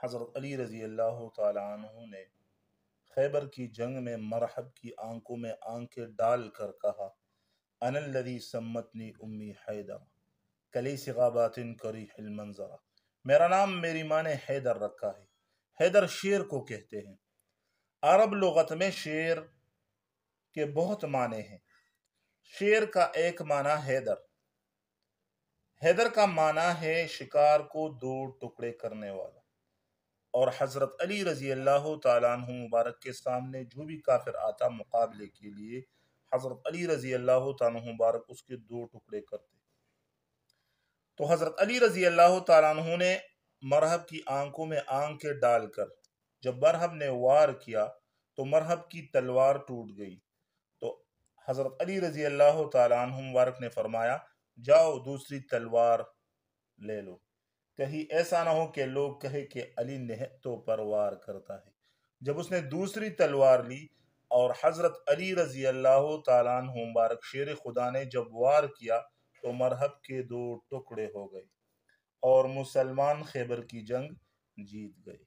حضرت علی رضی اللہ تعالیٰ عنہ نے خیبر کی جنگ میں مرحب کی آنکھوں میں آنکھیں ڈال کر کہا، انا الذی سمتنی امی حیدر کلیس غابات کریح المنظر، میرا نام میری ماں نے حیدر رکھا ہے۔ حیدر شیر کو کہتے ہیں۔ عرب لغت میں شیر کے بہت معنی ہیں۔ شیر کا ایک معنی حیدر، حیدر کا معنی ہے شکار کو دو ٹکڑے کرنے والا، اور حضرت علی رضی اللہ تعالیٰ عنہ مبارک کے سامنے جو بھی کافر آتا مقابلے کے لیے، حضرت علی رضی اللہ تعالیٰ عنہ مبارک اس کے دو ٹکڑے کرتے۔ تو حضرت علی رضی اللہ تعالیٰ عنہ نے مرحب کی آنکھوں میں آنکھیں ڈال کر جب مرحب نے وار کیا تو مرحب کی تلوار ٹوٹ گئی۔ تو حضرت علی رضی اللہ تعالیٰ عنہ مبارک نے فرمایا، جاؤ دوسری تلوار لے لو، کہیں ایسا نہ ہو کہ لوگ کہے کہ علی نہتوں پر وار کرتا ہے۔ جب اس نے دوسری تلوار لی اور حضرت علی رضی اللہ تعالیٰ عنہ مبارک شیر خدا نے جب وار کیا تو مرحب کے دو ٹکڑے ہو گئے اور مسلمان خیبر کی جنگ جیت گئے۔